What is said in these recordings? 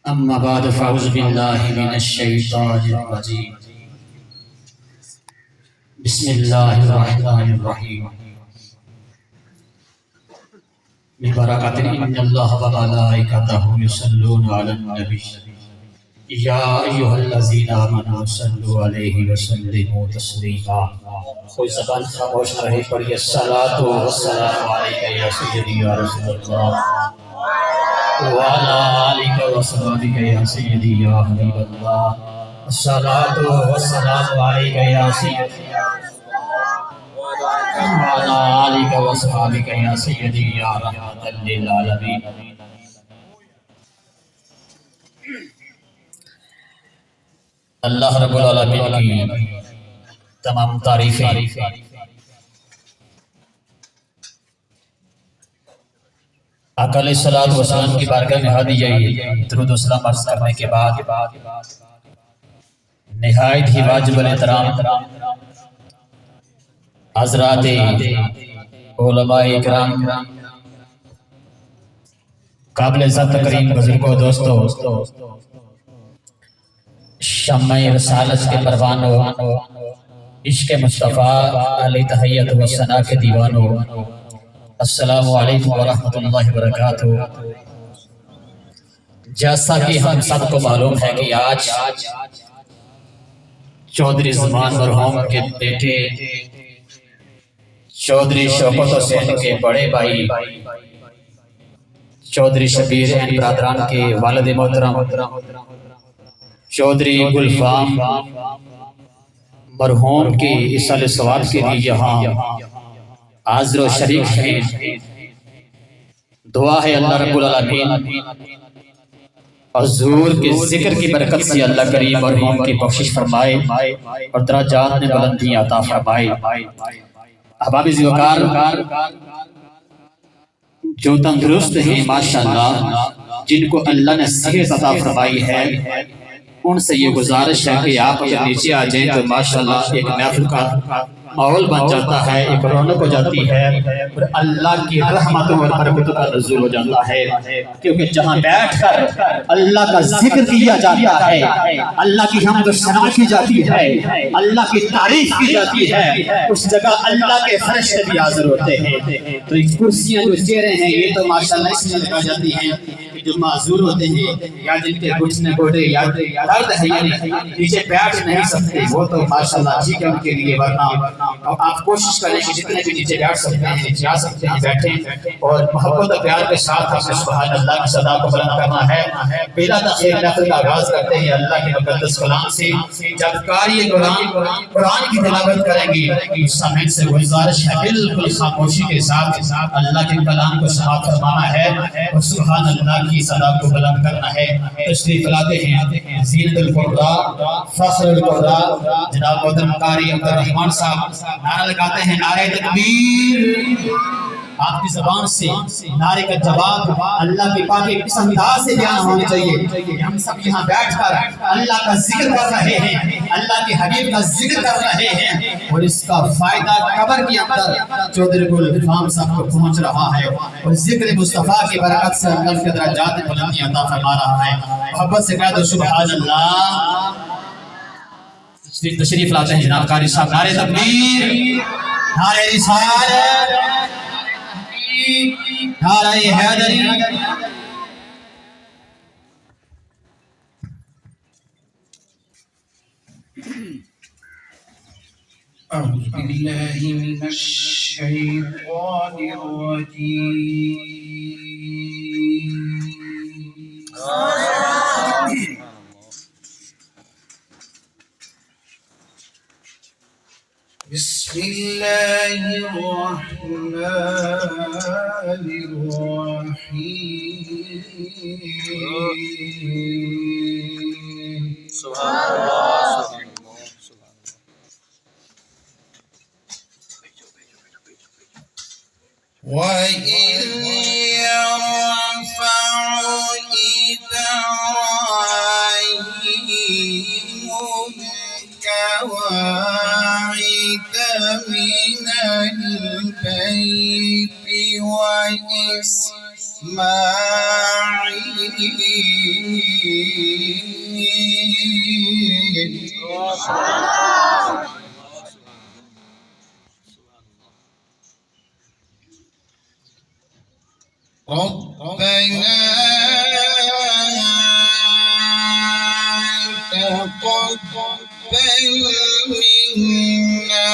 أما بعد فأعوذ بالله من الشيطان الرجيم بسم الله الرحمن الرحيم ببركة إن الله وملائكته يصلون على النبي يا أيها الذين آمنوا صلوا عليه وسلموا تسليما کوئی زبان خاموش رہے پڑھیے الصلاۃ والسلام علیک یا سیدی یا رسول اللہ وعلى آلك وصحبك يا سيدي يا حبيب الله الصلاة والسلام عليك يا سيدي وعلى آلك وصحبك يا سيدي يا رحمة للعالمين. اللہ رب العالمین کی تمام تعریفیں آقا علیہ السلام کی بارگاہ میں حاضر جائیے. درود و سلام عرض کرنے کے بعد نہایت ہی واجب الاحترام حضرات علماء اکرام، قابل عزت تکریم بزرگوں، دوستوں، شمع رسالت کے پروانوں، عشق مصطفیٰ علیہ تحیت و ثنا کے دیوانوں، السلام علیکم ورحمۃ اللہ وبرکاتہ. جیسا کہ ہم سب کو معلوم ہے کہ آج چودھری زمان مرحوم کے بیٹے چودھری شوکت حسین کے بڑے بھائی چودھری شبیر احمد برادران کے والد محترم چودھری گلفام مرحوم کی اصال ثواب کے لیے یہاں حاضر و شریک ہیں. دعا ہے اللہ رب العالمین حضور کے ذکر کی برکت سے اللہ کریم مرحوم کی بخشش فرمائے اور درجات میں بلندی عطا فرمائے. احباب ذوقار جو تندرست ہیں ماشاءاللہ، جن کو اللہ نے صحت عطا فرمائی ہے، ان سے یہ گزارش ہے کہ آپ اگر نیچے آ جائیں تو ماشاءاللہ ایک محفل کا ماحول بن جاتا ہے، ایک رونق ہو جاتی ہے اور اللہ کی رحمتوں اور برکتوں کا نزول ہو جاتا ہے. کیونکہ جہاں بیٹھ کر اللہ کا ذکر کیا جاتا ہے، اللہ کی حمد و ثنا کی جاتی ہے، اللہ کی تعریف کی جاتی ہے، اس جگہ اللہ کے فرشتے بھی حاضر ہوتے ہیں. تو یہ کرسیاں جو چہرے ہیں یہ تو ماشاءاللہ اس میں لگا جاتی ہیں جو معذور ہوتے ہیں یا جن کے گھٹنے گوڑے یا درد ہے یعنی نیچے بیٹھ نہیں سکتے، وہ تو ماشاءاللہ ٹھیک ہے ان کے لیے. ورنہ آپ کوشش کریں کہ جتنے بھی نیچے بیٹھ سکتے ہیں نیچے آ سکتے ہیں بیٹھیں اور محبت و پیار کے ساتھ اپنے سبحان اللہ کی صدا کو بلند کرنا ہے. بلا تاخیر محفل کا آغاز کرتے ہیں اللہ کے مقدس کلام سے. جب قاری قرآن کی تلاوت کریں گے سامعین سے گزارش ہے بالکل خاموشی کے ساتھ اللہ کے کلام کو سماعت فرمانا ہے اور سبحان اللہ کی صدا کو بلند کرنا ہے. تشریف لاتے ہیں زینت القرآن فخر القرآن جناب محترم قاری عبد الرحمن صاحب نعرہ لگاتے ہیں نعرہ تکبیر. آپ کی زبان سے نعرے کا جواب اللہ کی پاک اس انداز سے بیان ہونا چاہیے کہ ہم سب یہاں بیٹھ کر اللہ کا ذکر کر رہے ہیں، اللہ کے حبیب کا ذکر کر رہے ہیں اور اس کا فائدہ قبر کے اندر چودھری گلفام صاحب کو پہنچ رہا ہے اور ذکر مصطفیٰ کی برکت سے اللہ کے درجات میں بلندی عطا فرما رہا ہے. محبت سے کہہ دو سبحان اللہ. تشریف لاتے ہیں جناب قاری صاحب. نعرہ تکبیر، نعرہ رسالت، نعرہ حیدری. أعوذ بالله من الشيطان الرجيم. بسم الله الرحمن الرحيم. سبحان الله. وَإِذْ يَرْفَعُ إِبْرَاهِيمُ الْقَوَاعِدَ مِنَ الْبَيْتِ وَإِسْمَاعِيلُ ربنا تقبل منا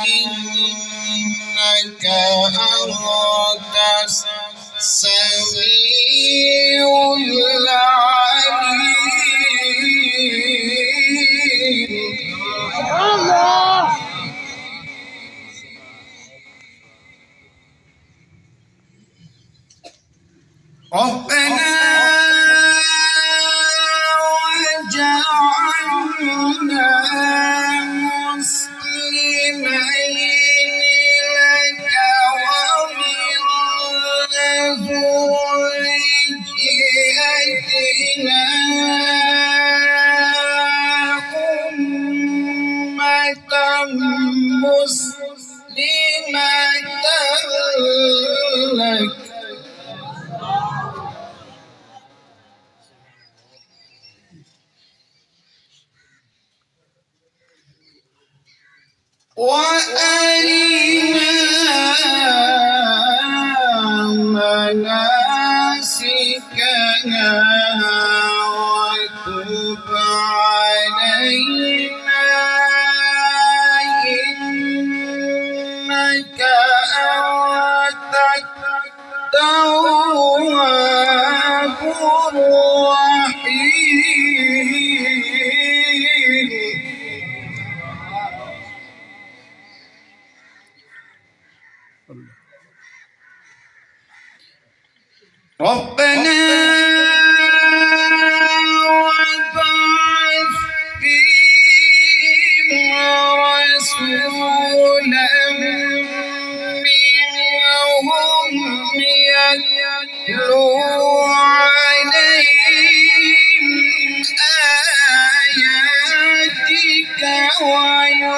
إنك أنت السميع العليم. ربنا وجعلنا مسلمين لك ومن ذريتنا أمة مسلمة لك وأرنا مناسكنا وتب علينا إنك أنت التواب الرحيم. ربنا وابعث فيهم رسولا منهم يتلو عليهم آياتك ويعلمهم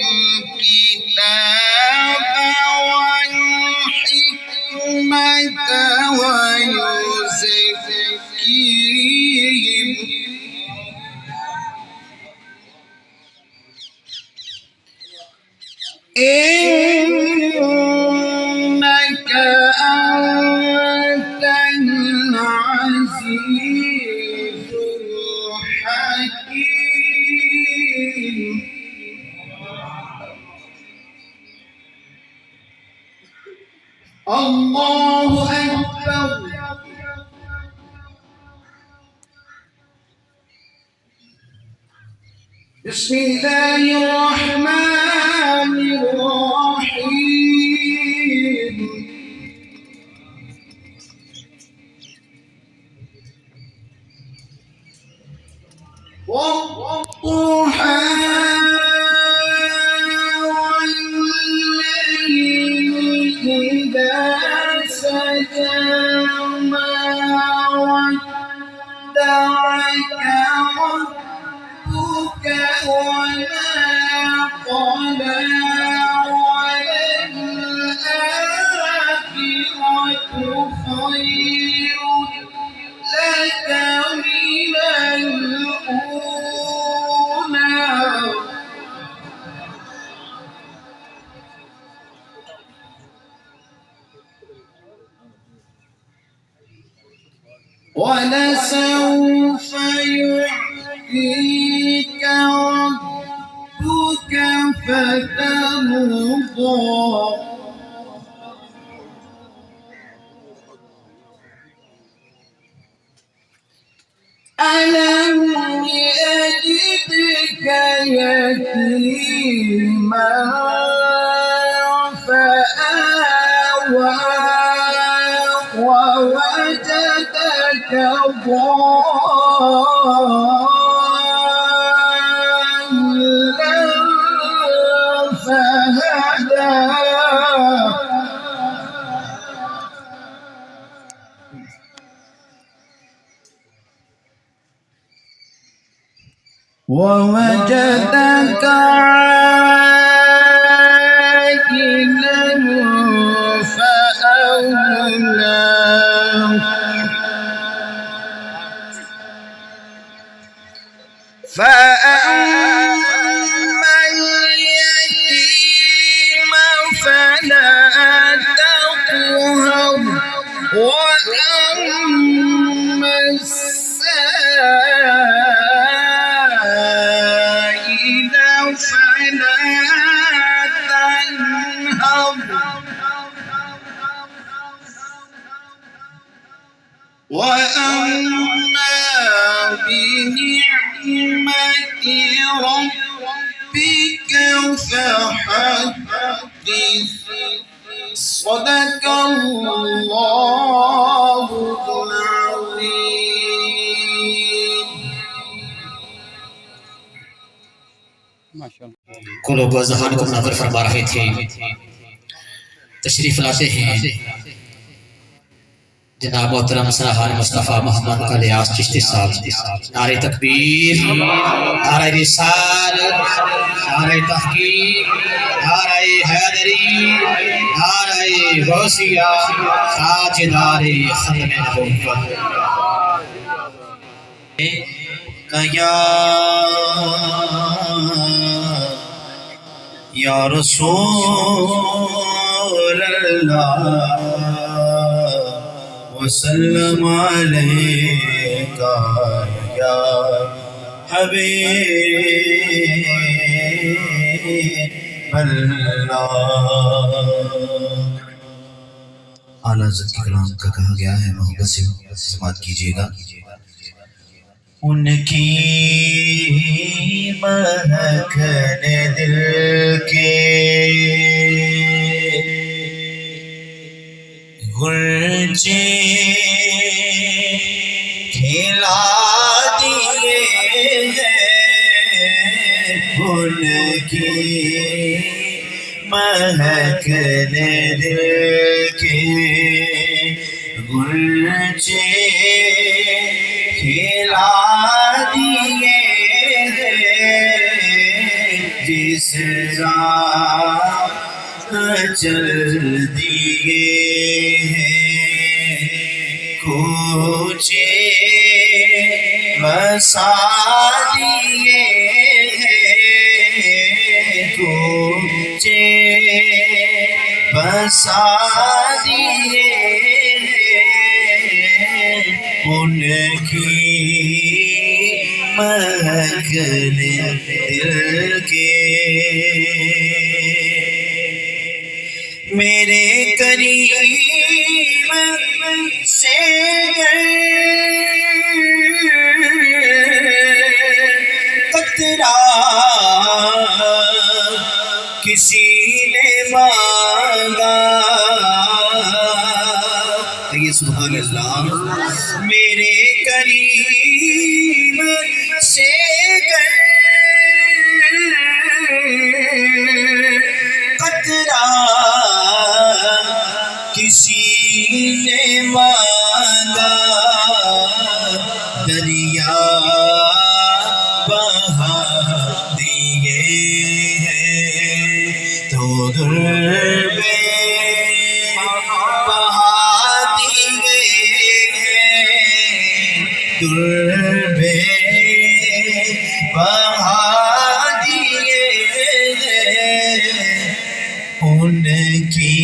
الكتاب والحكمة ويزكيهم إنك أنت العزيز الحكيم. الله أكبر. بسم الله الرحمن الرحيم. والضحى والليل إذا سجى ما ودعك ربك وما قلى وللآخرة خير لك من الأولى ولسوف يعطيك ربك فترضى ألم يجدك يتيما فآوى ووجدك ضالا فهدى ووجدك عائلا فأغنى فأما اليتيم فلا تقهر وأما السائل فلا تنهر وأما بنعمة ربك فحدث صدق الله العظيم. قلوب و ذہان کو منور فرما رہے تھے. تشریف لاتے ہیں جناب محترم سرحان مصطفیٰ محمد الیاس چشتی صاحب. نعرہ تکبیر، نعرہ رسالت، نعرہ تحقیق، نعرہ حیدری، نعرہ غوثیہ، تاجدار ختم نبوت. یا رسول اللہ وسلم علیکہ یا حبیب اللہ. اعلیٰ حضرت کے کلام کا کہا گیا ہے، محبت سے سماعت کیجیے گا. ان کی مہکنے دل کے گلچے کھلا دیے ہیں. ان کی مہکنے دل کے گلچے کھلا دیے ہیں. جس راہ چل دیے ہیں کوچے بسا دیے ہیں، کوچے بسا دیے ہیں. ان کی مہکنے دل کے میرے قریب سے قطرہ کسی نے مانگا. یہ سبحان اللہ. میرے قریب سے قطرہ کسی نے مانگا، دریا بہا دیے ہیں تو در میں بہا دیے ہیں، در میں بہا دیے ہیں. ان کی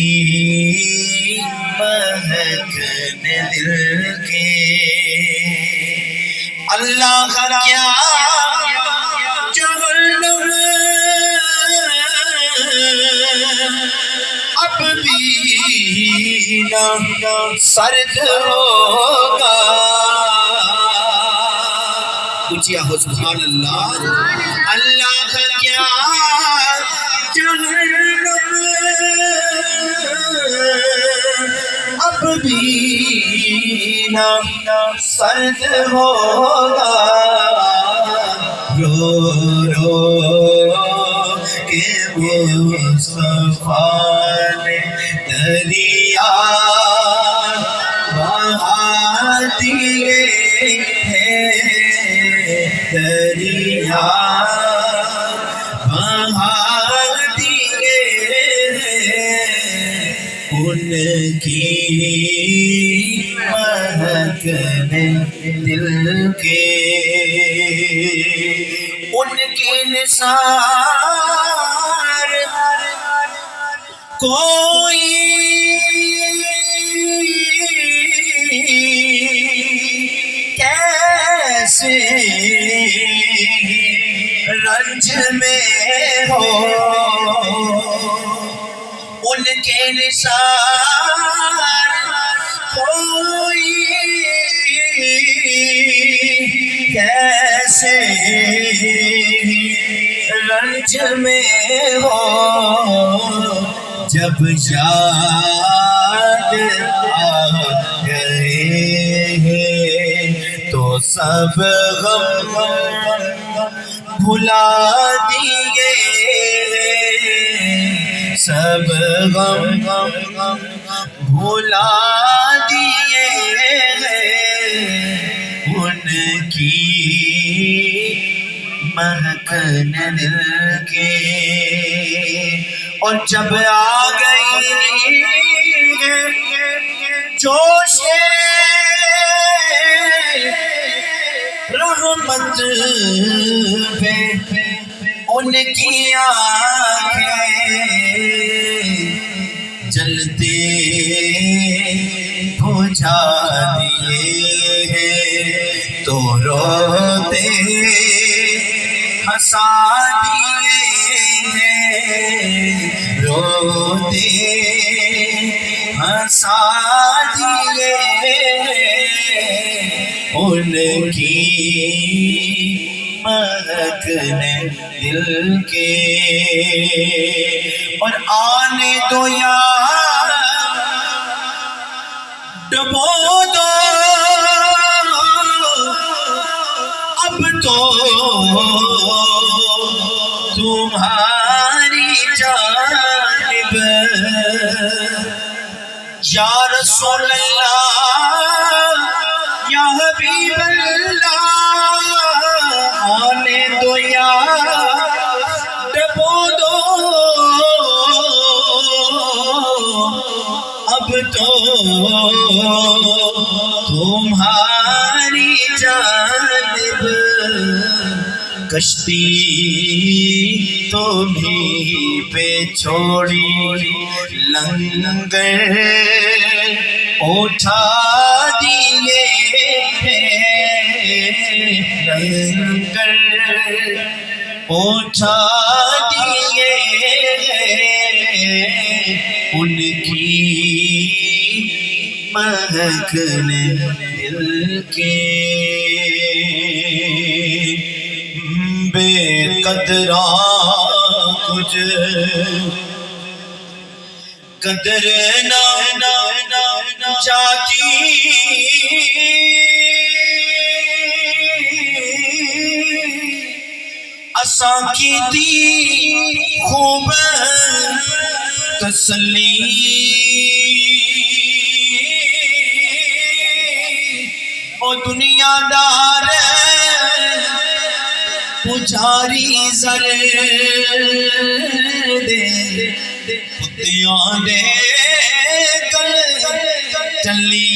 مہکنے دل کے اللہ کا کیا جہنم اب بھی نہ سرد ہوگا. اونچیا ہو سبحان اللہ. اللہ کا کیا جہنم اب بھی نہ سرد ہوگا. رو رو کے مصطفیٰ نے دریا بہا دیے ہیں، دریا بہا دیے ہیں، ان کی مہک نے دل کے، ان کے نثار کوئی کیسے رنج میں ہو، ان کے نثار کوئی کیسے رنج میں ہو، جب یاد آ گئے ہیں تو سب غم بھلا دیے، سب غم بھلا دیے، ان کی مہک نے دل کے، اور جب آ گئی جوش رحمت پہ ان کی آنکھیں، جلتے بجھا دیے ہیں، تو روتے ہنسا دیے ہیں، روتے ہنسا دیے ہیں، ان کی مہک نے دل کے، اور آنے دو یار ڈبو دو اب تو تمہاری جانب، یا رسول اللہ یا حبیب اللہ، آنے دو یا ڈبو دو اب تو تمہاری جانب، کشتی تمہیں پہ چھوڑی لنگر اٹھا دیے ہیں، لنگر اٹھا دیے ہیں، ان کی مہک نے دل کے، بے قدراں کچھ قدر نہ جاتی، اساں کی دی خوب تسلی، او دنیا دار پجاری زر دے، کتیاں دے گل چلی،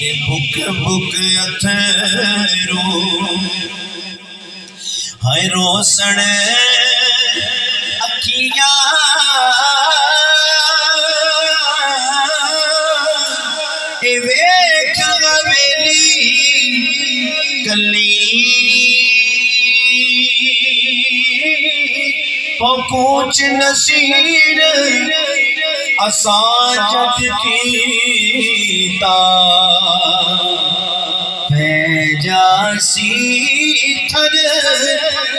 تے بک بک اتھرو ہائے روسن اکھیاں، اے ویکھ حویلی کلی، او کوچ نصیر اساں جگ کیتا، بھیجا سی تھر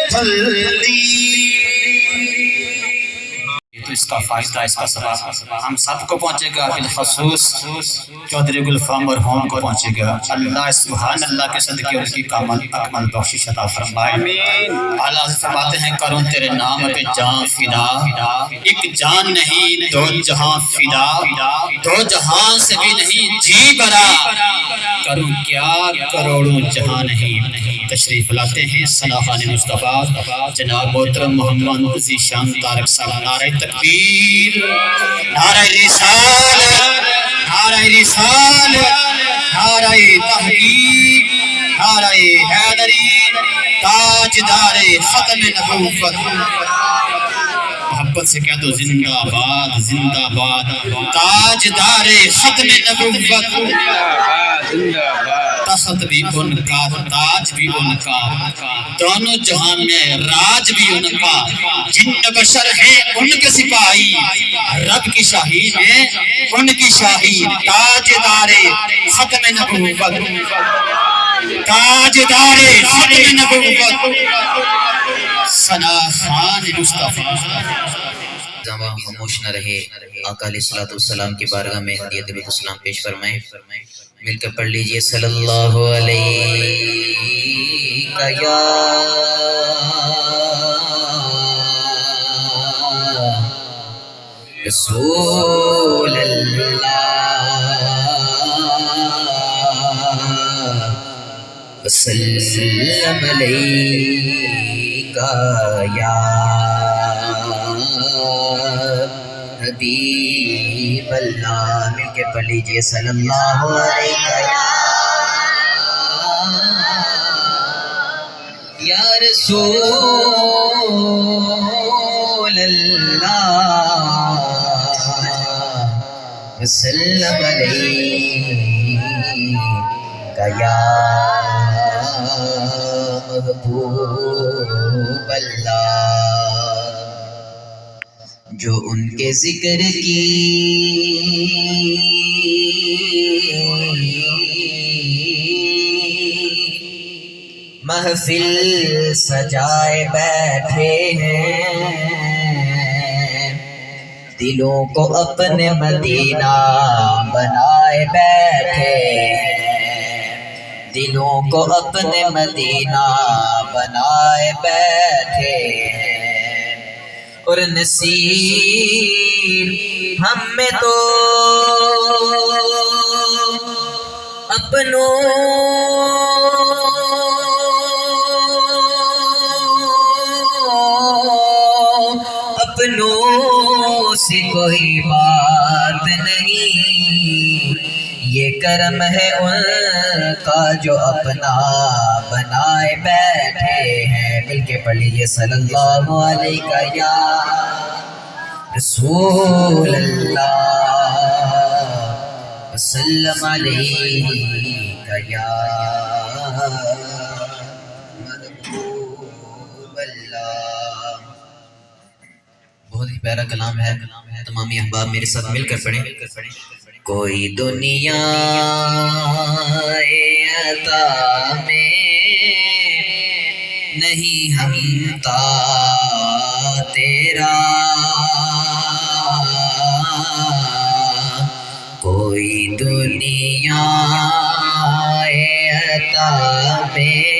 تھلی۔ اس کا فائدہ، اس کا ثواب ہم سب کو پہنچے گا، بالخصوص چودھری گلفام مرحوم کو پہنچے گا۔ اللہ سبحان اللہ کے صدقے ان کی اکمل بخشش عطا فرمائے۔ اعلیٰ حضرت فرماتے ہیں کروں تیرے نام پہ جان فدا، ایک جان نہیں دو جہاں فدا، دو جہاں سے بھی نہیں جی برا، کروں کیا کروڑوں جہاں نہیں۔ تشریف لاتے ہیں صلاحان مصطفیٰ جناب محترم محمد ذیشان طارق صاحب۔ نعرہ تکبیر، نعرہ رسالت، نعرہ رسالت، نعرہ تحقیق، نعرہ حیدری، تاجدار ختم نبوت۔ محبت سے کہہ دو زندہ باد، زندہ باد، تاجدار ختم نبوت۔ تخت بھی ان کا، تاج بھی ان کا، دونوں جہان میں راج بھی ان کا، جن بشر ہیں ان کے سپاہی، رب کی شاہی میں ان کی شاہی، تاجدار ختم نبوت، تاجدار ختم نبوت، ثنا خان مصطفیٰ۔ زمان خاموش نہ رہے، آقا علیہ الصلوۃ والسلام کی بارگاہ میں ہدیہ درود السلام پیش فرمائیں۔ مل کر پڑھ لیجئے صلی اللہ علیہ یا رسول اللہ وسلم علیکہ یا حبیب اللہ۔ مل کے پڑھ لیجئے صلی اللہ علیہ یا رسول اللہ وسلم علیکہ یا محبوب اللہ۔ جو ان کے ذکر کی محفل سجائے بیٹھے ہیں، دلوں کو اپنے مدینہ بنائے بیٹھے ہیں، دلوں کو اپنے مدینہ بنائے بیٹھے ہیں، اور نصیب ہم میں تو اپنوں سے کوئی بات نہیں، یہ کرم ہے ان کا جو اپنا بنائے بیٹھے ہیں۔ مل کے پڑھ لیجئے صلی اللہ علیہ یا رسول اللہ وسلم علیہ یا محبوب اللہ۔ بہت ہی پیارا کلام ہے، تمامی احباب میرے ساتھ مل کر پڑھیں۔ کوئی دنیا عطا میں نہیں ہمتا تیرا، کوئی دنیا عطا میں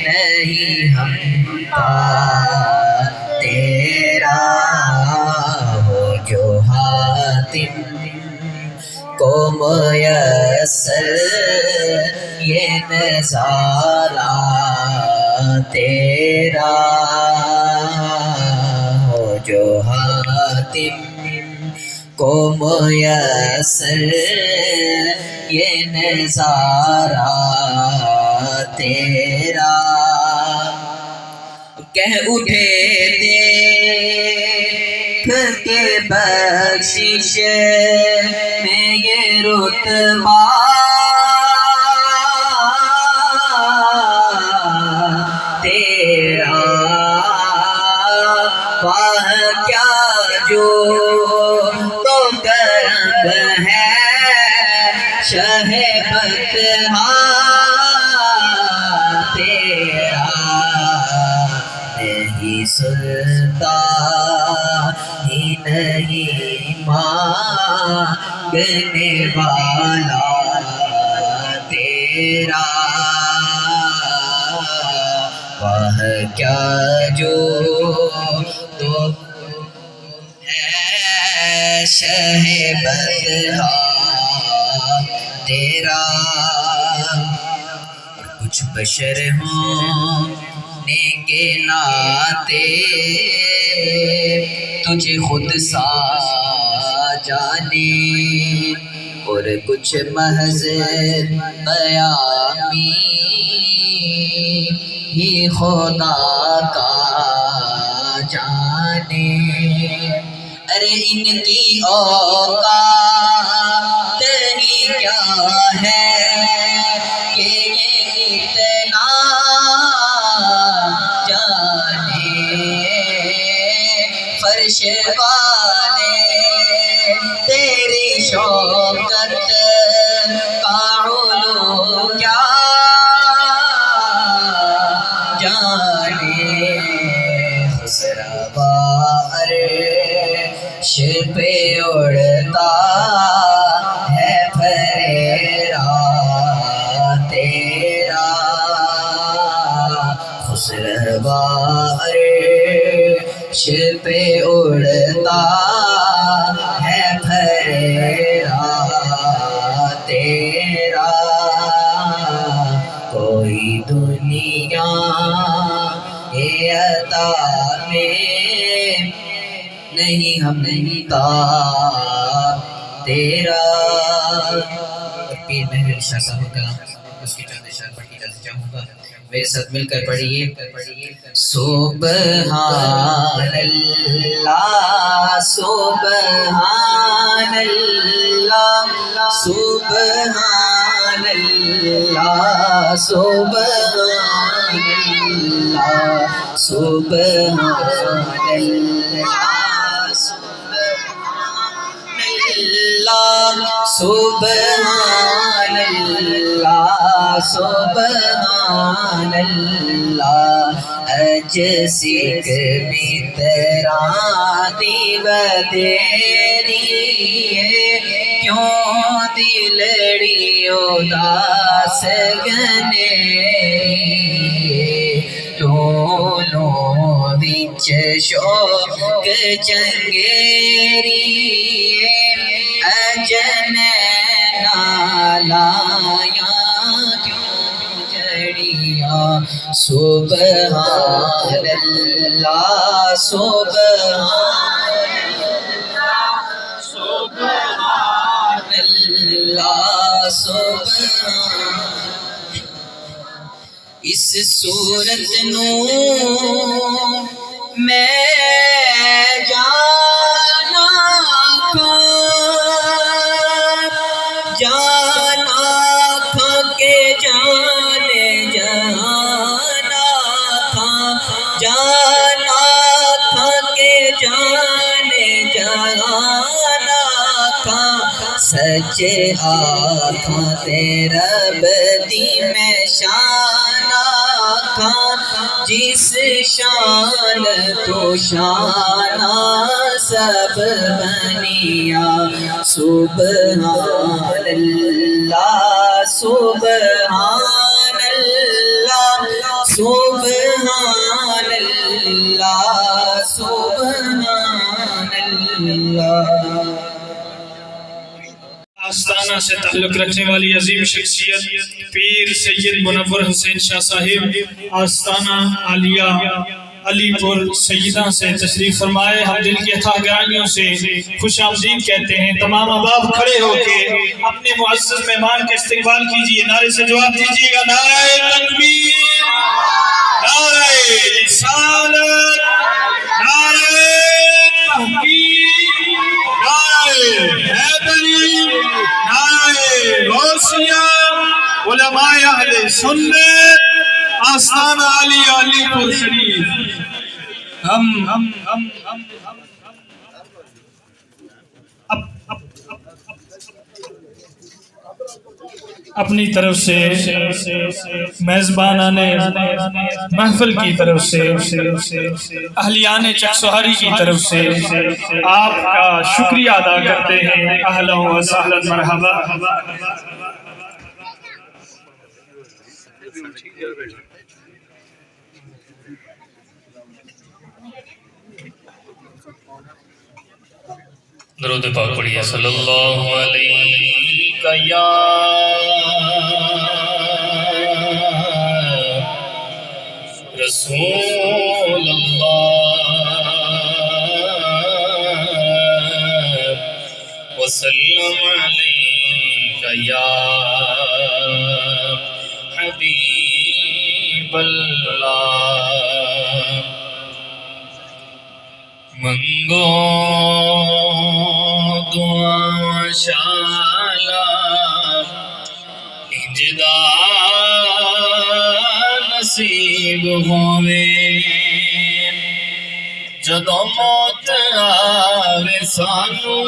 نہیں ہمتا تیرا، ہو جو حاتم کو میسر یہ نظارہ تیرا، ہو جو حاتم کو میسر یہ نظارہ تیرا، کہہ اٹھے دیکھ کے بخشش میں یہ رتبہ تیرا، واہ کیا جو تو کرم ہے شہ بطحا تیرا، نہیں سنتا ہی مانگنے والا تیرا، واہ کیا جو تو ہے شہ بدہا تیرا، کچھ بشر ہونے کے ناطے تجھے خود سا جانے، اور کچھ محض بیامی ہی خدا کا جانے، ارے ان کی اوقات ہی کیا ہے کہ اتنا جانے، فرش والے تیری شوکت کا علو کیا جانے، خسروا عرش پہ اڑتا ہے پھریرا تیرا، خسروا عرش پہ اڑتا ہے پھریرا تیرا، کوئی دنیا عطا میں نہیں ہم نہیں تا تیرا۔ اور پیر محمد شاہ صاحب کا اس کی چند اشعار پڑھ کے جلد چاہوں گا، میرے ساتھ مل کر پڑھیے، سبحان اللہ سبحان اللہ سبحان اللہ سبحان اللہ سبحان اللہ سبحان اللہ سبحان اللہ، اجسک متران دیو تیری کیوں دلڑی اداس گنے، دونوں وچ شوق چنگیری اجنینا لایا کیوں جڑیا، سبحان اللہ سبحان اللہ سبحان، اس صورت نو میں جانا تھا، جانا تھا کہ جانے جانا تھا، جانا تھا کہ جانے جانا تھا، سچ آنکھاں تیرا بدی میں شان آنکھاں، جس شان تو شان سب بنیا، سبحان اللہ سبحان اللہ سبحان اللہ سبحان اللہ۔ آستانہ سے تعلق رکھنے والی عظیم شخصیت پیر سید منور حسین شاہ صاحب آستانہ عالیہ علی پور سیدہ سے تشریف فرمائے، ہم دل کی اتھاہ گرانیوں سے خوش آمدید کہتے ہیں۔ تمام احباب کھڑے ہو کے اپنے معزز مہمان کا استقبال کیجئے، نعرے سے جواب دیجئے گا، نعرہ تکبیر، نعرہ رسالت، نعرہ تحقیق، نعرہ حیدری، نعرہ غوثیہ، علماء اہل سنت، آستانہ علی علی پور شریف۔ ہم اب اپنی طرف سے میزبانان محفل کی طرف سے اہلیان چک سہاری کی طرف سے آپ کا شکریہ ادا کرتے ہیں۔ اہلا و سہلا مرحبا۔ درود پاک پڑھیے صلی اللہ علیہ یا رسول اللہ وسلم علیہ یا حبیب اللہ۔ منگو دعا شالا انجدا نصیب ہوئے، جدو موت آوے سانو،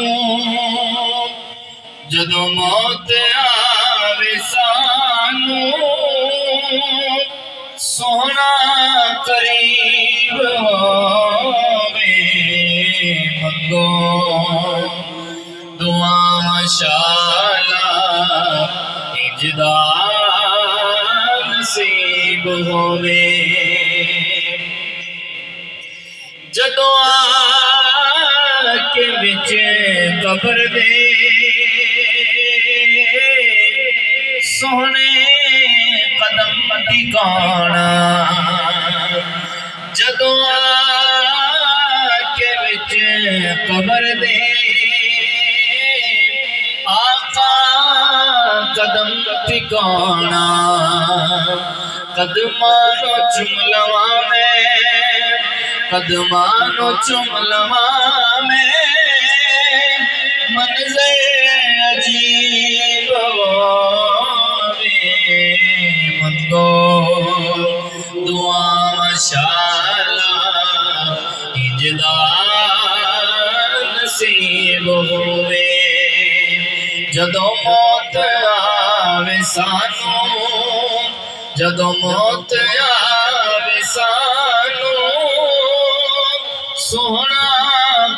جدو موت آوے سانو، سونا قریب ہوئے۔ منگو دعا شالا اجدا نصیب ہوئے، جدو آ کے بچ قبر دے سونے قدم ٹکانا، جدو آ کے بچ قبر دے آقا قدم ٹکانا، قدمانو چم لواں میں، قدمانو چم لواں میں، منظر عجیب ہوئے۔ منگو دعا شالا اجدا نصیب ہوئے، جدو موت آوے سانو، جدو موت آوے سانو، سونا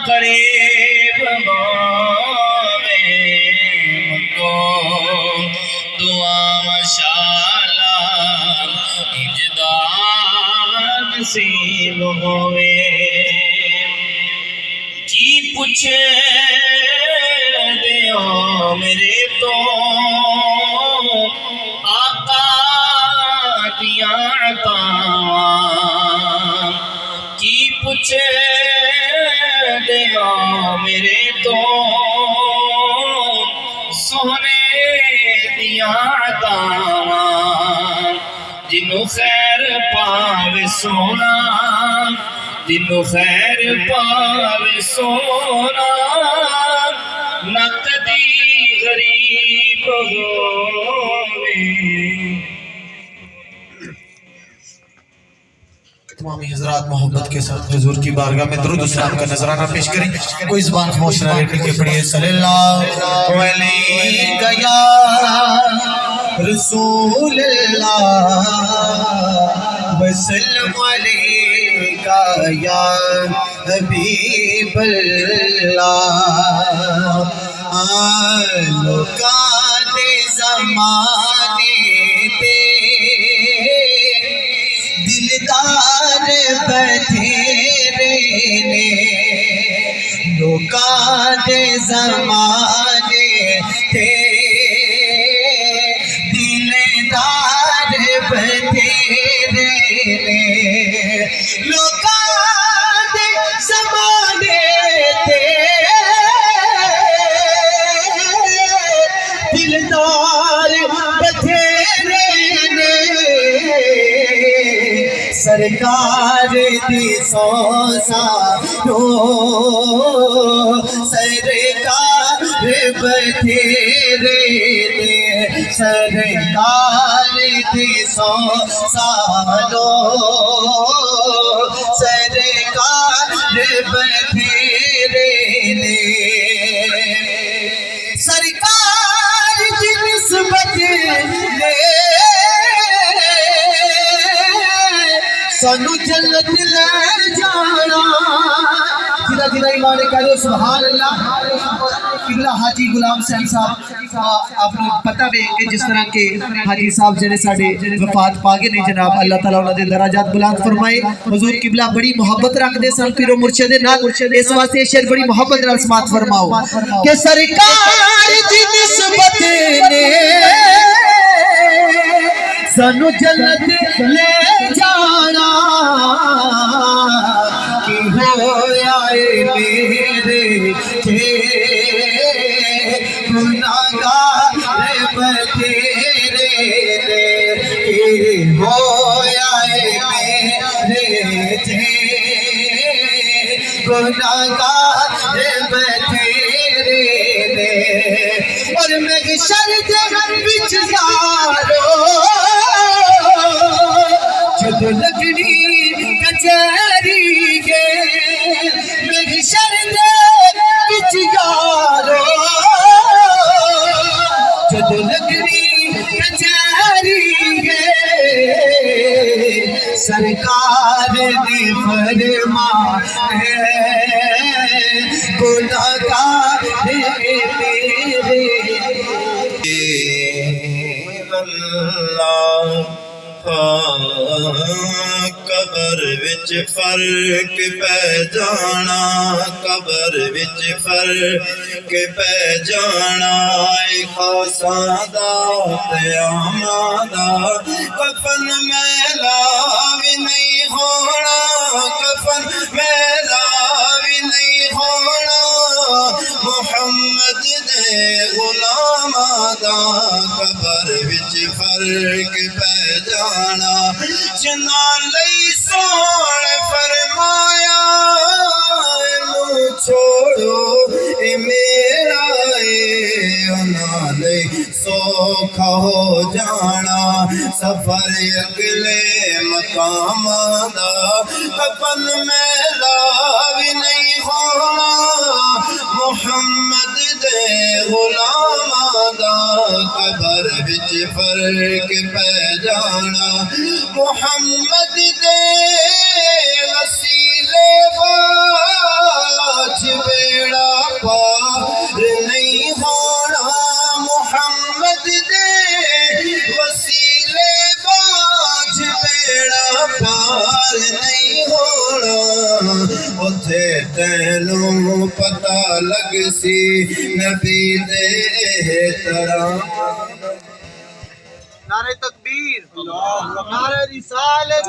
قریب ہوئے۔ منگو دعا شالا اجدا نصیب ہوئے، کی پوچھے دیو میرے تو آقا دیاں عطاواں، کی پوچھے دیو میرے تو سونے دیاں عطاواں، جنوں خیر پاوے سونا، جنوں خیر پاوے سونا، نہ کدی غریب ہوئے۔ تمام حضرات محبت کے ساتھ حضور کی بارگاہ میں درود و سلام کا نذرانہ پیش کریں۔ کوئی زبان خاموش نہ رکھ کے پڑھیے صلی اللہ علیہ یا رسول اللہ وسلم علیہ یا حبیب اللہ۔ لوکاں دے زمانے تے دلدار بتھیرے نے، لوکاں دے زمانے تے دلدار بتھیرے نے، لوکاں دے زمانے تے دلدار بتھیرے نے، سرکار دی سو سالو، سرکار بتھیرے نے، سرکار دی سو سالو، سرکار بتھیرے نے، سرکار دی نسبت سانو جنت لے جانا جنہ جنہ ایمان کہہ دو سبحان اللہ قبلہ حاجی غلام حسین صاحب آپ نے پتہ بھی کہ جس طرح کے حاجی صاحب جنہیں ساڑھے وفات پاگے نہیں جناب اللہ تعالیٰ انہوں نے درجات بلند فرمائے حضور قبلہ بڑی محبت رکھ دے سن پیر و مرشد نال اس واسطے شیر بڑی محبت نال سماعت فرماؤ کہ سرکار دی نسبت نے سانو جنت لے جانا کی ہویا اے میرے تھے گناہگار بتیرے کی ہویا اے میرے تھے گناہگار بتیرے اور محشر دے وچ یارو جد لگنی کچہری گے محشر دے وچ یارو جد لگنی کچہری گے سرکار دی فرمان ہے گناہگار میرے قبر وچ فرق پہ جانا قبر وچ فرق پہ جانا خاصاں دا قیاماں دا کفن میلا وی نہیں ہونا کفن میلا وی نہیں ہونا محمد دے غلاماں دا قبر وچ فرق پہ جانا جنہاں لئی سون فرمایا منہ چھوڑو اے میرا اے انہاں لئی سوکھا ہو جانا سفر اگلے مقاماں دا کفن میلا وی نہیں ہونا محمد دے غلاماں دا قبر وچ فرق پہ جانا محمد دے وسیلے باج بیڑا پار نہیں ہونا محمد دے وسیلے باج بیڑا پار نہیں ہونا اتھے تینوں پتہ لگ سی نبی دے احترام نعرہ تکبیر نعرہ رسالت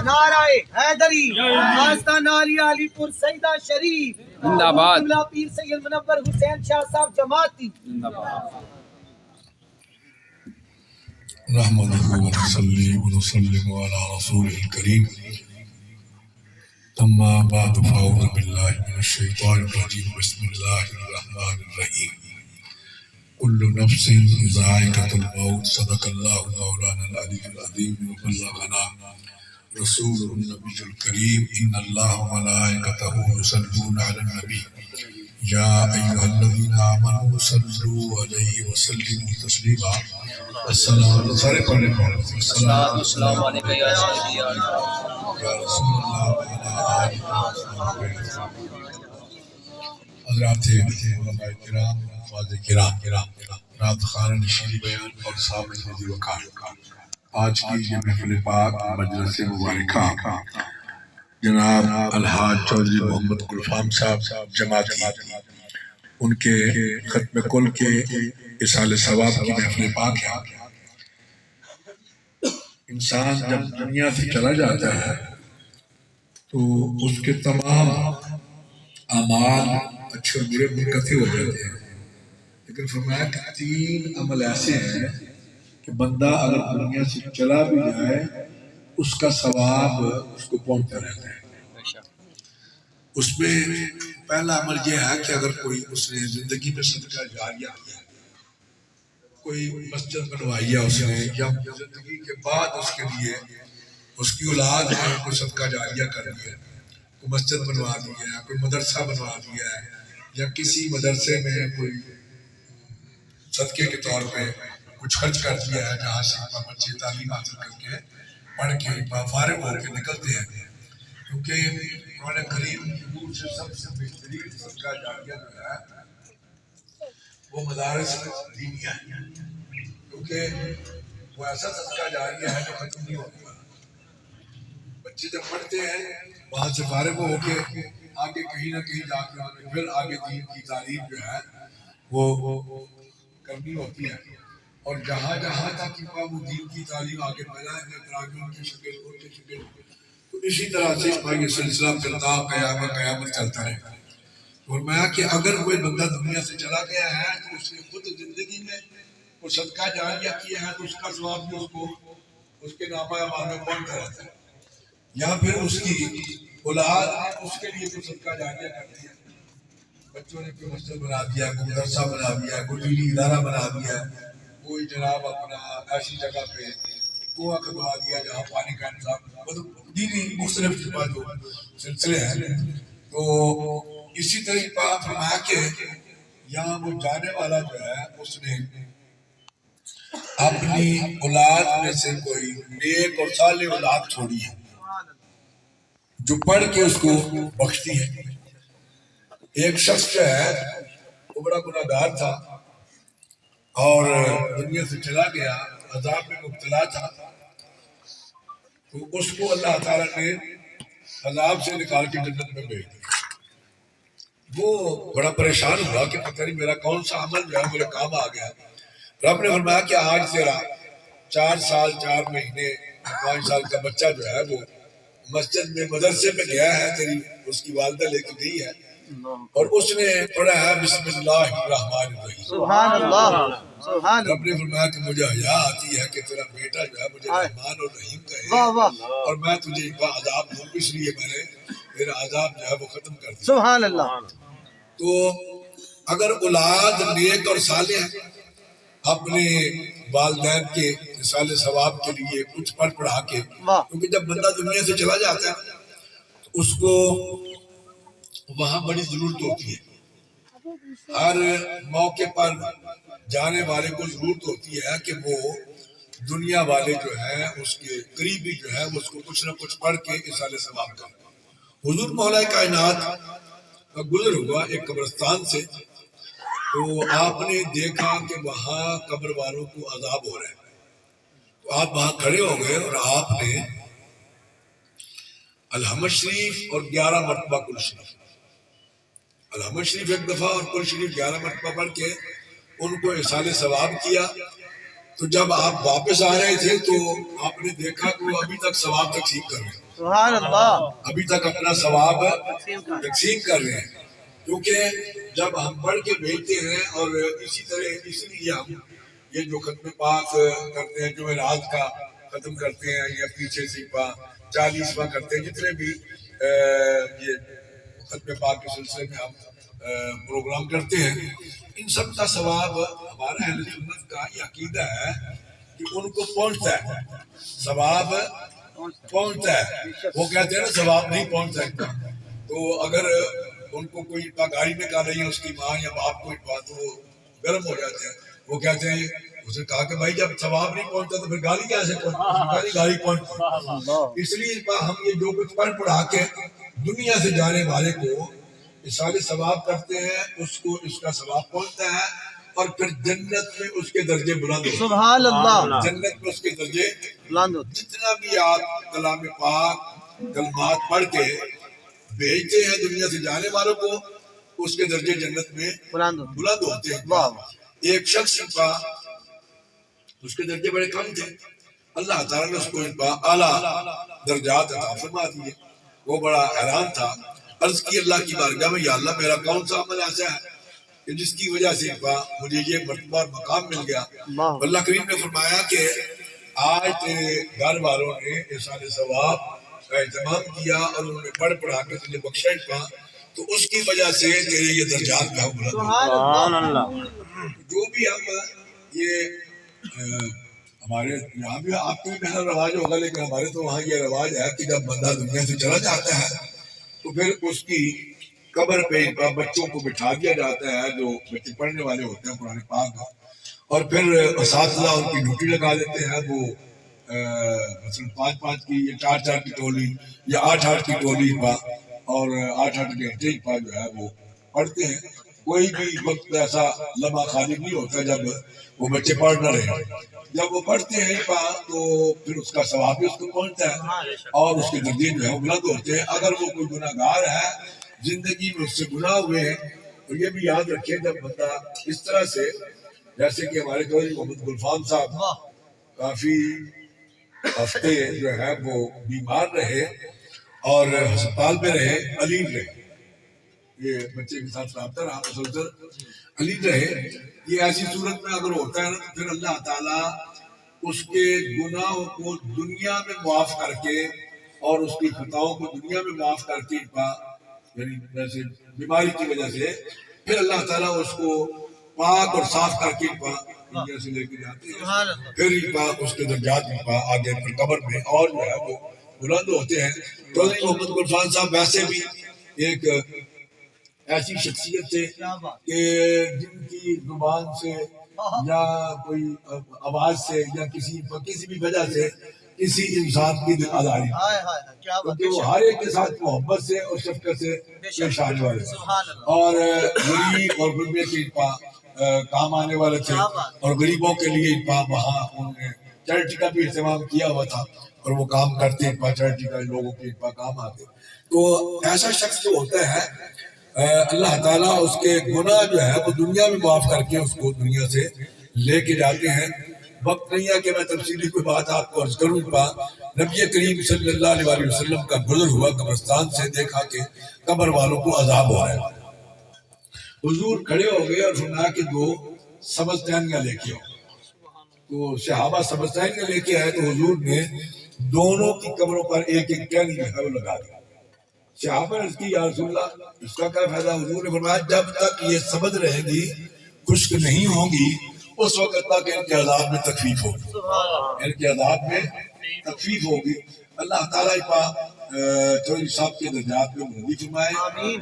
نعرہ حیدری آستانہ علی علی پور سیدہ شریف زندہ باد قبلہ پیر سید منور حسین شاہ صاحب جماعتی نحمده ونصلي ونسلم على رسوله الكريم أما بعد فأعوذ بالله من الشيطان الرجيم بسم الله الرحمن الرحيم كل نفس ذائقة الموت صدق الله مولانا العلي العظيم وبلغنا رسوله النبي الكريم إن الله وملائكته يصلون على النبي يا أيها الذين آمنوا صلوا عليه وسلموا تسليما السلام عليك يا سيدي يا رسول الله وعلى آله وصحبه حضرات علماء کرام فاضل کرام رات خان نشین بیان اور سامنے وقار آج کی یہ محفل پاک مجلس مبارکہ جناب الحاج چودھری محمد گلفام صاحب جماعتی ان کے ختم کل کے اصال ثواب کی محفل پاک ہے انسان جب دنیا سے چلا جاتا ہے تو اس کے تمام اعمال اچھے اور برے منقطع ہو جاتے ہیں لیکن فرمایا کہ 3 عمل ایسے ہیں کہ بندہ اگر دنیا سے چلا بھی جائے اس کا ثواب اس کو پہنچتا رہتا ہے اس میں پہلا عمل یہ ہے کہ اگر کوئی اس نے زندگی میں صدقہ جاریہ کیا کوئی مسجد بنوائی ہے اس نے یا زندگی کے بعد اس کے لیے اس کی اولاد ہے کوئی صدقہ جاریہ کر دیا کوئی مسجد بنوا دیا ہے کوئی مدرسہ بنوا دیا ہے یا کسی مدرسے میں کوئی صدقے کے طور پہ کچھ خرچ کر دیا ہے جہاں سے بچے تعلیم حاصل کر کے پڑھ کے فارغ ہو کے نکلتے ہیں، کیونکہ قرآن کریم سے سب سے بہترین صدقہ جاریہ جو ہے وہ مدارس دینیہ ہے، کیونکہ وہ ایسا صدقہ جاریہ ہے جو ختم نہیں ہوتا۔ بچے جب پڑھتے ہیں وہاں سے فارغ ہو کے آگے کہیں نہ کہیں جا کے پھر آگے دین کی تعلیم جو ہے وہ کرنی ہوتی ہے، اور جہاں جہاں تک وہ دین کی تعلیم آگے پھیلائیں گے تراجم کی شکل ان کی شکل، تو اسی طرح سے یہ سلسلہ چلتا قیامت چلتا رہے گا۔ اور میں کہ اگر کوئی بندہ دنیا سے چلا گیا ہے تو اس نے خود زندگی میں وہ صدقہ جاریہ کیا ہے تو اس کا ثواب بھی اس کو اس کے نامہ اعمال میں پہنچتا رہتا ہے، یا پھر اس کی اولاد اس کے لیے کوئی صدقہ جاریہ کرتی ہے، بچوں نے کوئی مسجد بنا دیا، کوئی مدرسہ بنا دیا، کوئی دینی ادارہ بنا دیا، کوئی جناب اپنا ایسی جگہ پہ کنواں کھدوا دیا جہاں پانی کا انتظام، مطلب دینی مختلف جو سلسلے ہیں۔ تو اسی طریقہ فرمایا کہ یہاں وہ جانے والا جو ہے اس نے اپنی اولاد میں سے کوئی نیک اور صالح اولاد چھوڑی ہے جو پڑھ کے اس کو بخشتی ہے۔ ایک شخص جو ہے وہ بڑا گناہگار تھا اور دنیا سے چلا گیا، عذاب میں مبتلا تھا، تو اس کو اللہ تعالیٰ نے عذاب سے نکال کے جنت میں بھیج دیا۔ وہ بڑا پریشان ہوا کہ پتہ نہیں میرا کون سا عمل جو ہے میرے کام آ گیا۔ رب نے فرمایا کہ آج تیرا 4 سال 4 مہینے 5 سال کا بچہ جو ہے وہ مسجد میں مدرسے میں گیا ہے، تیری اس کی والدہ لے کے گئی ہے اور اس نے پڑھا ہے بسم اللہ الرحمن الرحیم۔ سبحان اللہ، سبحان رب نے فرمایا کہ مجھے حیا آتی ہے کہ تیرا بیٹا جو ہے مجھے رحمان اور رحیم کہے، واہ واہ، اور میں تجھے ان کا عذاب دوں، اس لیے میں نے میرا عذاب جو ہے وہ ختم کر دیا۔ سبحان اللہ۔ تو اگر اولاد نیک اور صالح اپنے والدین کے رسالے ثواب کے لیے کچھ پڑھا کے، کیونکہ جب بندہ دنیا سے چلا جاتا ہے تو اس کو وہاں بڑی ضرورت ہوتی ہے، ہر موقع پر جانے والے کو ضرورت ہوتی ہے کہ وہ دنیا والے جو ہے اس کے قریبی جو ہے وہ اس کو کچھ نہ کچھ پڑھ کے رسالے ثواب کرے۔ حضور مولا کائنات کا گزر ہوا ایک قبرستان سے، تو آپ نے دیکھا کہ وہاں قبر والوں کو عذاب ہو رہا ہے، تو آپ وہاں کھڑے ہو گئے اور آپ نے الحمد شریف اور 11 مرتبہ کل شریف، الحمد شریف ایک دفعہ اور کل شریف 11 مرتبہ پڑھ کے ان کو احسان ثواب کیا۔ تو جب آپ واپس آ رہے تھے تو آپ نے دیکھا کہ وہ ابھی تک ثواب تقسیم کر رہے ہیں، سبحان اللہ، ابھی تک اپنا ثواب تقسیم کر رہے ہیں، کیونکہ جب ہم پڑھ کے بھیجتے ہیں اور اسی طرح اس لیے ہم یہ جو ختم پاک کرتے ہیں، جو رات کا ختم کرتے ہیں یا پیچھے سے 40واں کرتے ہیں، جتنے بھی یہ ختم پاک کے سلسلے میں ہم پروگرام کرتے ہیں، ان سب کا ثواب ہمارا اہل سنت کا یہ عقیدہ ہے کہ ان کو پہنچتا ہے، ثواب پہنچتا ہے۔ وہ کہتے ہیں نا ثواب نہیں پہنچ سکتا، تو اگر ان کو کوئی گاڑی میں کہا نہیں ہے اس کی ماں یا باپ کو تو وہ گرم ہو جاتے ہیں، وہ کہتے ہیں، اسے کہا کہ بھائی جب ثواب نہیں پہنچتا تو پھر گالی کیسے پہنچتی، گالی پہنچتی۔ اس لیے ہم یہ جو کچھ پڑھا کے دنیا سے جانے والے کو سارے ثواب کرتے ہیں، اس کو اس کا ثواب پہنچتا ہے، اور پھر جنت میں اس کے درجے بلند ہوتے ہیں۔ سبحان اللہ، جنت میں اس کے درجے بلند ہوتے ہیں۔ جتنا بھی آپ کلام پاک کلمات پڑھ کے بھیجتے ہیں دنیا سے جانے والوں کو، اس کے درجے جنت میں بلند ہوتے ہیں۔ ایک شخص کا اس کے درجے بڑے کم تھے، اللہ تعالیٰ نے اس کو اعلیٰ درجات عطا فرما دیے۔ وہ بڑا حیران تھا، عرض کی اللہ کی بارگاہ میں، یا اللہ میرا کون سا عمل ایسا ہے کہ جس کی وجہ سے مجھے یہ مرتبہ اور مقام مل گیا۔ اللہ کریم نے فرمایا کہ آج تیرے گھر والوں نے احسان ثواب کا اہتمام کیا اور انہوں نے پڑھا کے تجھے بخشش پا، تو اس کی وجہ سے تیرے یہ درجات میں بلند ہوئے۔ جو بھی ہم یہ ہمارے یہاں بھی آپ کو بھی پہلا رواج ہوگا، لیکن ہمارے تو وہاں یہ رواج ہے کہ جب بندہ دنیا سے چلا جاتا ہے تو پھر اس کی قبر پہ بچوں کو بٹھا دیا جاتا ہے، جو بچے پڑھنے والے ہوتے ہیں قرآن پاک کا، اور پھر اساتذہ ان کی ڈیوٹی لگا دیتے ہیں، وہ مثلا 5-5 کی یا 4-4 کی ٹولی یا 8-8 کی ٹولی پا اور 8-8 گھنٹے پا جو ہے وہ پڑھتے ہیں. کوئی بھی وقت ایسا لمحہ خالی نہیں ہوتا جب وہ بچے پڑھ نہ رہے. جب وہ پڑھتے ہیں پا تو پھر اس کا ثواب بھی اس کو پہنچتا ہے اور اس کے درجے جو ہے وہ بلند ہوتے ہیں. اگر وہ کوئی گناہ گار ہے زندگی میں اس سے گناہ ہوئے ہیں تو یہ بھی یاد رکھیں جب بندہ اس طرح سے جیسے کہ ہمارے چودھری محمد گلفام صاحب کافی ہفتے جو ہے وہ بیمار رہے اور ہسپتال میں رہے, علیم رہے, یہ بچے کے ساتھ رابطہ رہا مسلسل علیم رہے. یہ ایسی صورت میں اگر ہوتا ہے نا تو پھر اللہ تعالیٰ اس کے گناہوں کو دنیا میں معاف کر کے اور اس کی خطاؤں کو دنیا میں معاف کر کے یعنی جیسے بیماری کی وجہ سے پھر اللہ تعالیٰ اس کو پاک اور صاف کر کے دنیا سے لے کے جاتے ہیں. پھر اس کے درجات میں آگے پھر قبر میں اور جو ہے وہ بلند ہوتے ہیں. چودھری محمد گلفام صاحب ویسے بھی ایک ایسی شخصیت تھے کہ جن کی زبان سے یا کوئی آواز سے یا کسی بھی وجہ سے کسی انسان کی دل آزاری کیونکہ وہ ہر ایک کے ساتھ محبت سے اور شفقت سے پیش آنے والے اور غریب اور غربے کے کام آنے والے تھے اور غریبوں کے لیے وہاں انہوں نے چیریٹی کا بھی اہتمام کیا ہوا تھا اور وہ کام کرتے چیریٹی کا لوگوں کے کام آتے. تو ایسا شخص جو ہوتا ہے اللہ تعالیٰ اس کے گناہ جو ہے وہ دنیا میں معاف کر کے اس کو دنیا سے لے کے جاتے ہیں. وقت نہیں ہے کہ میں تفصیلی کوئی بات آپ کو عرض کروں. نبی کریم صلی اللہ علیہ وسلم کا گزر ہوا قبرستان سے, دیکھا کہ قبر والوں کو عذاب ہو رہا ہے. حضور کھڑے ہو گئے اور فرمایا کہ 2 سبز ٹہنیاں لے کے آؤ. تو صحابہ سبز ٹہنیاں لے کے آئے تو حضور نے دونوں کی قبروں پر ایک ٹہنی جو ہے وہ لگا دی. صحابہ نے کی یا رسول اللہ اس کا کیا فائدہ؟ حضور نے فرمایا جب تک یہ سبز رہیں گی خشک نہیں ہوں گی اس وقت تک ان کے عذاب میں تخفیف ہوگی, ان کے عذاب میں تخفیف ہوگی. اللہ تعالیٰ چودھری صاحب کے درجات میں بلندی فرمائے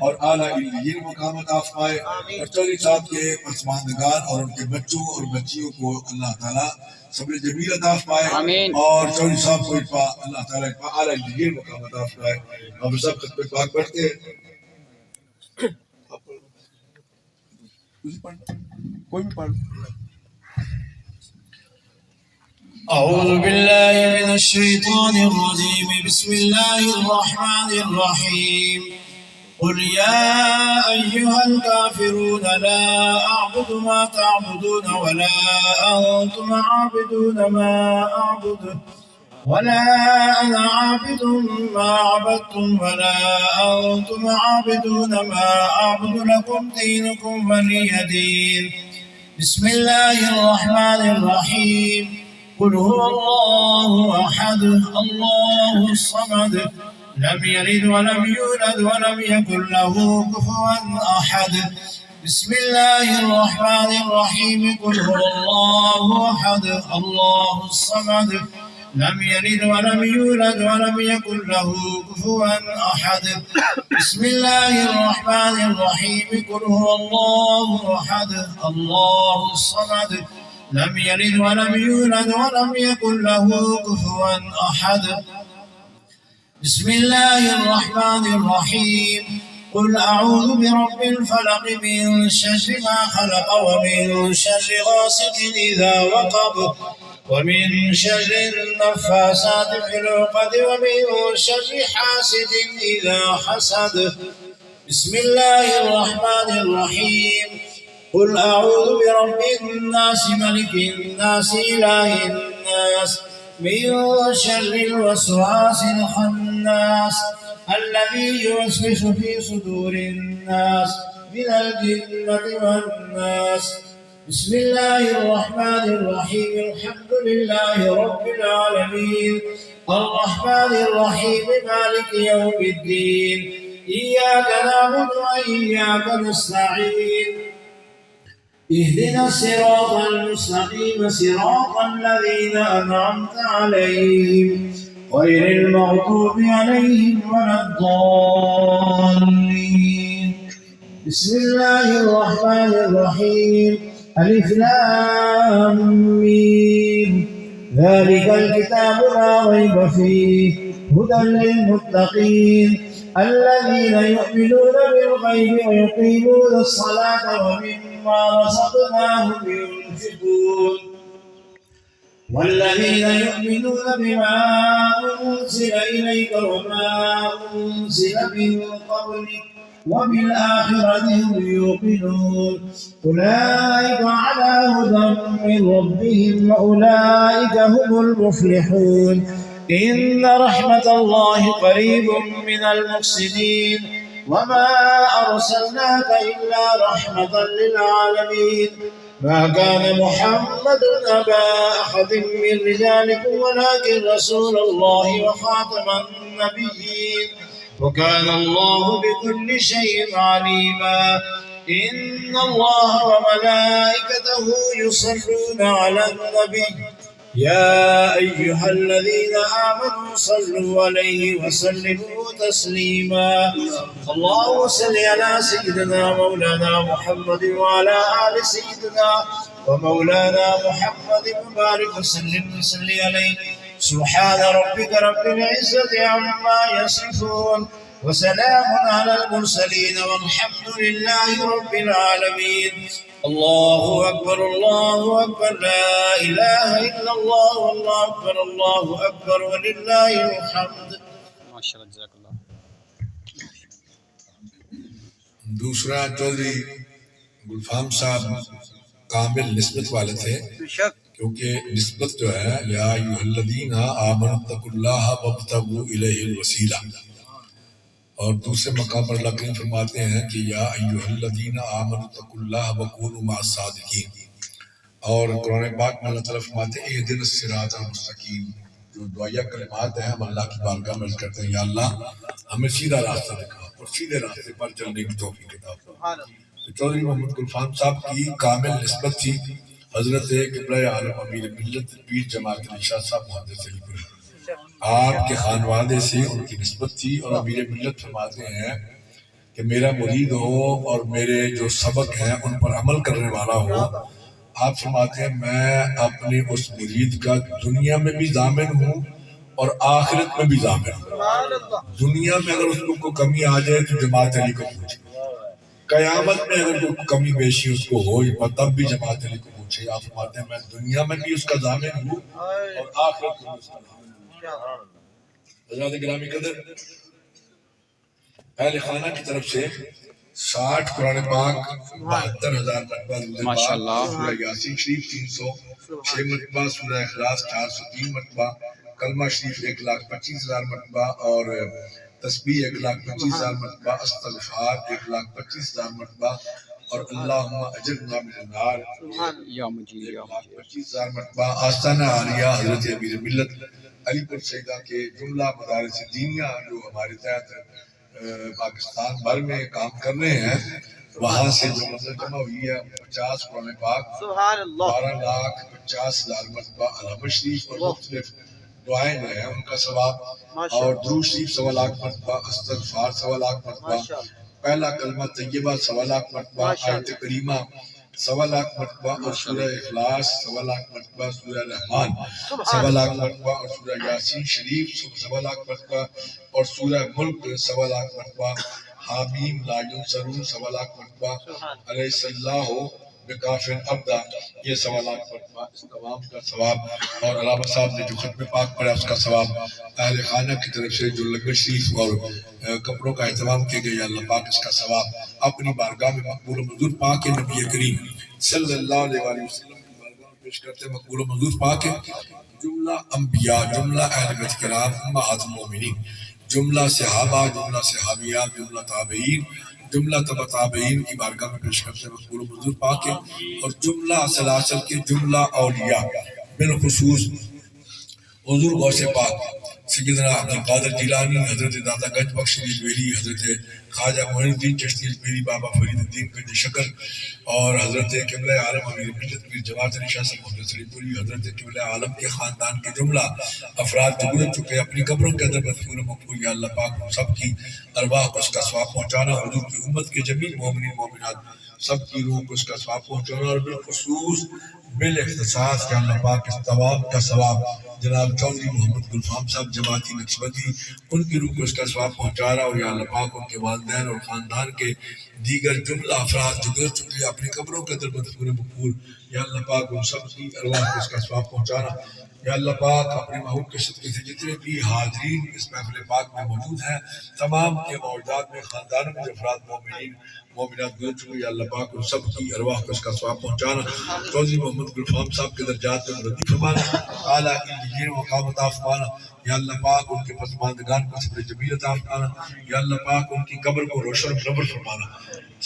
اور اعلیٰ علیین مقام عطا فرمائے اور چودھری صاحب کے پسماندگان اور ان کے بچوں اور بچیوں کو اللہ تعالیٰ صبر جمیل عطا فرمائے اور چودھری صاحب کو اللہ تعالیٰ اعلیٰ علیین مقام عطا فرمائے. ہم سب خطبہ پاک پڑھتے ہیں. کوئی بھی پڑھ. أعوذ بالله من الشيطان الرجيم بسم الله الرحمن الرحيم قل يا أيها الكافرون لا أعبد ما تعبدون ولا أنتم عابدون ما أعبد ولا أنا عابد ما عبدتم ولا أنتم عابدون ما أعبد لكم دينكم ولي دين. بسم الله الرحمن الرحيم قل هو الله أحد الله الصمد لم يلد ولم يولد ولم يكن له كفوا أحد. بسم الله الرحمن الرحيم قل هو الله أحد الله الصمد لم يلد ولم يولد ولم يكن له كفوا أحد. بسم الله الرحمن الرحيم قل هو الله أحد الله الصمد لم يلد ولم يولد ولم يكن له كفوا أحد. بسم الله الرحمن الرحيم قل أعوذ برب الفلق من شر ما خلق ومن شر غاسق إذا وقب ومن شر النفاثات في العقد ومن شر حاسد إذا حسد. بسم الله الرحمن الرحيم قل أعوذ برب الناس ملك الناس إله الناس من شر الوسواس الخناس الذي يوسوس في صدور الناس من الجنة والناس. بسم الله الرحمن الرحيم الحمد لله رب العالمين الرحمن الرحيم مالك يوم الدين إياك نعبد وإياك نستعين اهدنا الصراط المستقيم صراط الذين أنعمت عليهم غير المغضوب عليهم ولا الضالين. بسم الله الرحمن الرحيم ألف لام ميم ذلك الكتاب لا ريب فيه هدى للمتقين الذين يؤمنون بالغيب ويقيمون الصلاة ومما رزقناهم ينفقون والذين يؤمنون بما أنزل إليك وما أنزل من قبلك وبالآخرة هم يوقنون أولئك على هدى من ربهم وأولئك هم المفلحون إن رحمة الله قريب من المحسنين وما أرسلناك إلا رحمة للعالمين ما كان محمد أبا أحد من رجالكم ولكن رسول الله وخاتم النبيين وكان الله بكل شيء عليما إن الله وملائكته يصلون على النبي يا أيها الذين آمنوا صلوا عليه وسلموا تسليما اللهم صل على سيدنا مولانا محمد وعلى آل سيدنا ومولانا محمد وبارك وسلم عليه سبحان ربك رب العزة عما يصفون وسلام على المرسلين والحمد لله رب العالمين الله أكبر الله أكبر لا إله إلا الله والله أكبر الله أكبر ولله الحمد. دوسرا چودھری گلفام صاحب کامل نسبت والے تھے کیونکہ نسبت جو ہے یا ایھا الذین آمنوا اتقوا اللہ وابتغوا الیہ الوسیلہ، اور دوسرے مقام پر اللہ کریم فرماتے ہیں کہ یا ایھا الذین آمنوا اتقوا اللہ وکونوا مع الصادقین، اور قرآن پاک میں اللہ تعالیٰ فرماتے ہیں اہدنا الصراط المستقیم، جو دعائیہ کلمات ہیں ہم اللہ کی بارگاہ میں عرض کرتے ہیں یا اللہ ہمیں سیدھا راستہ دکھا اور سیدھے راستے پر چلنے کی توفیق عطا فرما۔ تو چودھری محمد گلفام صاحب کی کامل نسبت تھی حضرت قبلہ عالم امیر ملت پیر جماعت علی شاہ صاحب محدث علی پوری، آپ کے خانوادے سے ان کی نسبت تھی، اور امیر ملت فرماتے ہیں کہ میرا مرید ہو اور میرے جو سبق ہیں ان پر عمل کرنے والا ہو، آپ فرماتے ہیں میں اپنے اس مرید کا دنیا میں بھی ضامن ہوں اور آخرت میں بھی ضامن ہوں۔ دنیا میں اگر اس کو کوئی کمی آ جائے تو جماعت علی کو پوچھے، قیامت میں اگر کوئی کمی بیشی اس کو ہو تب بھی جماعت علی کو پوچھے۔ آپ فرماتے ہیں میں دنیا میں بھی اس کا ضامن ہوں اور آخرت میں بھی اس کا ضامن ہوں۔ حضرات گرامی قدر، اہل خانہ کی طرف سے 60 قرآن پاک 72,000 مرتبہ ماشاءاللہ، سورہ یاسین شریف 306 مرتبہ، سورہ اخلاص 403 مرتبہ، کلمہ شریف 1,25,000 مرتبہ، اور تسبیح 1,25,000 مرتبہ، استغفار 1,25,000 مرتبہ، اور اللہم اجرنا من النار 1,25,000 مرتبہ۔ آستانہ عالیہ حضرت امیر ملت علی پور سیدہ کے جملہ مدارس دینیہ جو ہمارے تحت پاکستان بھر میں کام کر رہے ہیں، وہاں سے جو مدد جمع ہوئی ہے 50 قرآن پاک 12,50,000 مرتبہ علامہ شریف اور مختلف دعائیں جو ہیں ان کا ثواب، اور درود شریف 1.25 لاکھ مرتبہ، استغفار 1.25 لاکھ مرتبہ، پہلا کلمہ طیبہ 1.25 لاکھ مرتبہ، آیت کریمہ 1.25 لاکھ مرتبہ، اور سورہ اخلاص 1.25 لاکھ مرتبہ، سورہ رحمان 1.25 لاکھ مرتبہ، اور سورہ یاسین شریف 1.25 لاکھ مرتبہ، اور سورہ ملک 1.25 لاکھ مرتبہ، حامیم لا ینصرون 1.25 لاکھ مرتبہ، علیہ اللہ بکافٍ عبدا یہ 1.25 لاکھ مرتبہ، اس تمام کا ثواب، اور علامہ صاحب نے جو ختم پاک پڑھا اس کا ثواب، اہل خانہ کی طرف سے جو لنگر شریف اور کپڑوں کا اہتمام کیا گیا، اللہ پاک اس کا ثواب اپنی بارگاہ میں مقبول و منظور پاک ہے۔ نبی کریم صلی اللہ علیہ وآلہ وسلم کی بارگاہ میں پیش کرتے ہیں، مقبول و منظور پاک ہے۔ جملہ انبیاء، جملہ اہل بیت کرام، امہات المومنین، جملہ صحابہ، جملہ صحابیات، جملہ تابعین، جملہ تبع تابعین کی بارگاہ میں پیش کرتے ہیں، مقبول و منظور پاک ہے۔ اور جملہ سلاسل کے جملہ اولیاء، بالخصوص حضور غوث پاک سیدنا عبدالقادر جیلانی، حضرت داتا گنج بخش اجمیری، حضرت خواجہ معین الدین چشتی اجمیری، بابا فرید الدین گنج شکر، اور حضرت قبلہ عالم امیر ملت پیر جماعت علی شاہ صاحب محمد سری پوری، حضرت قبلہ عالم کے خاندان کے جملہ افراد جو گزر چکے اپنی قبروں کے اندر مدفون مقبول، یا اللہ پاک ہم سب کی ارواح کو اس کا ثواب پہنچانا، حضور کی امت کے جمیع مومنین مومنات سب کی روح کو اس کا ثواب پہنچانا، اور بالخصوص بالاختصاص کہ اللہ پاک اس ثواب کا ثواب جناب چودھری محمد گلفام صاحب جماعتی نقشبندی ان کی روح کو اس کا ثواب پہنچا رہا، اور یا اللہ پاک ان کے والدین اور خاندان کے دیگر جملہ افراد جو گزر چکے اپنی قبروں کے اندر مدفون مقبول، یا اللہ پاک ان سب کی ارواح کو اس کا ثواب پہنچانا، یا اللہ پاک اپنے محبوب کے صدقے سے جتنے بھی حاضرین اس محفل پاک میں موجود ہیں تمام کے موجودات میں خاندان میں جو افراد مومنین مومنات گزر چکے، یا اللہ پاک ان سب کی ارواح کو اس کا ثواب پہنچانا، چودھری محمد گلفام صاحب کے درجات میں بلندی فرمانا، اعلیٰ علین مقام عطا فرمانا، یا اللہ پاک ان کے پسماندگان کو صبر جمیل عطا فرمانا، یا اللہ پاک ان کی قبر کو روشن و منور فرمانا،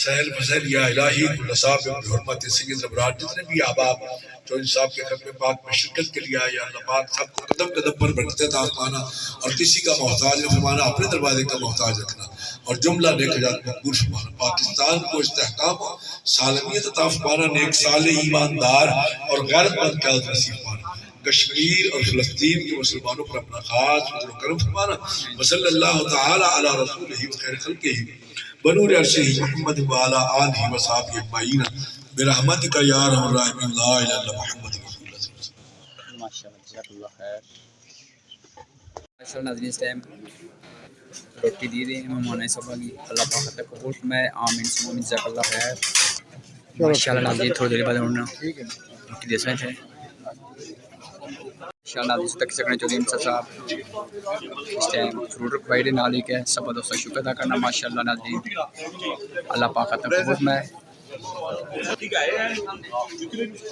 سہل فضل یا الہی کل صاحب بحرمت سید زبرات جتنے بھی احباب چودھری صاحب کے ختم پاک میں شرکت کے لیے آئے، یا اللہ پاک سب کو قدم قدم پر برکت عطا فرمانا، اور کسی کا محتاج نہ فرمانا، اپنے دروازے کا محتاج رکھنا، اور جملہ نیک حاجات مقبول فرمانا، پاکستان کو استحکام و سالمیت عطا فرمانا، نیک صالح ایماندار اور غیرت مند قیادت نصیب فرمانا، کشمیر اور فلسطین کے مسلمانوں پر اپنا خاص فضل و کرم فرمانا، وصلی اللہ تعالی علی رسولہ وخیر خلقہ بنور عرشہ محمد وعلی آلہ وصحبہ اجمعین برحمتک یا ارحم الراحمین، لا الہ الا محمد رسول اللہ صلی اللہ علیہ وسلم۔ ماشاءاللہ جزاک اللہ خیر۔ ماشاءاللہ ناظرین اس ٹائم روٹی دی رہے ہیں مہمان صاحب کی، اللہ پاک تک قبول فرمائے، آمین ثم آمین، جزاک اللہ خیر۔ ماشاءاللہ ناظرین تھوڑی دیر بعد انہوں نے روٹی دے سکتے ہیں انشاءاللہ ناظرین تک سکنے چودھری امسا صاحب اس ٹائم فروٹ رکھوائی دے نالی کے سب دوستوں شکر ادا کرنا، ماشاءاللہ ناظرین اللہ پاک تک قبول فرمائے۔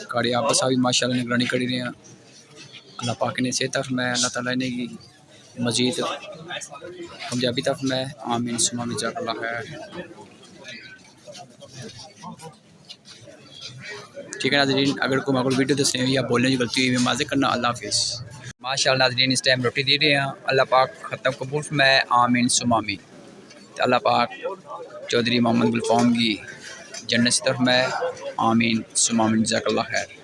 کاڑی آپ صاحب ماشاءاللہ نگرانی کری رہے ہیں، اللہ پاک نے صحت فرمائے، اللہ تعالیٰ نے کی مزید کامیابی عطا فرمائے، آمین ثم آمین، جزاک اللہ خیر۔ ٹھیک ہے ناظرین، اگر کوئی ماحول ویڈیو دسنے ہوئی یا بولنے کی غلطی ہوئی میں معذرت کرنا، اللہ حافظ۔ ماشاءاللہ ناظرین اس ٹائم روٹی دے رہے ہیں، اللہ پاک ختم قبول فرمائے، آمین ثم آمین۔ اللہ پاک چودھری محمد گلفام کی جنت سے فرمائے، آمین ثم آمین، جزاک اللہ خیر۔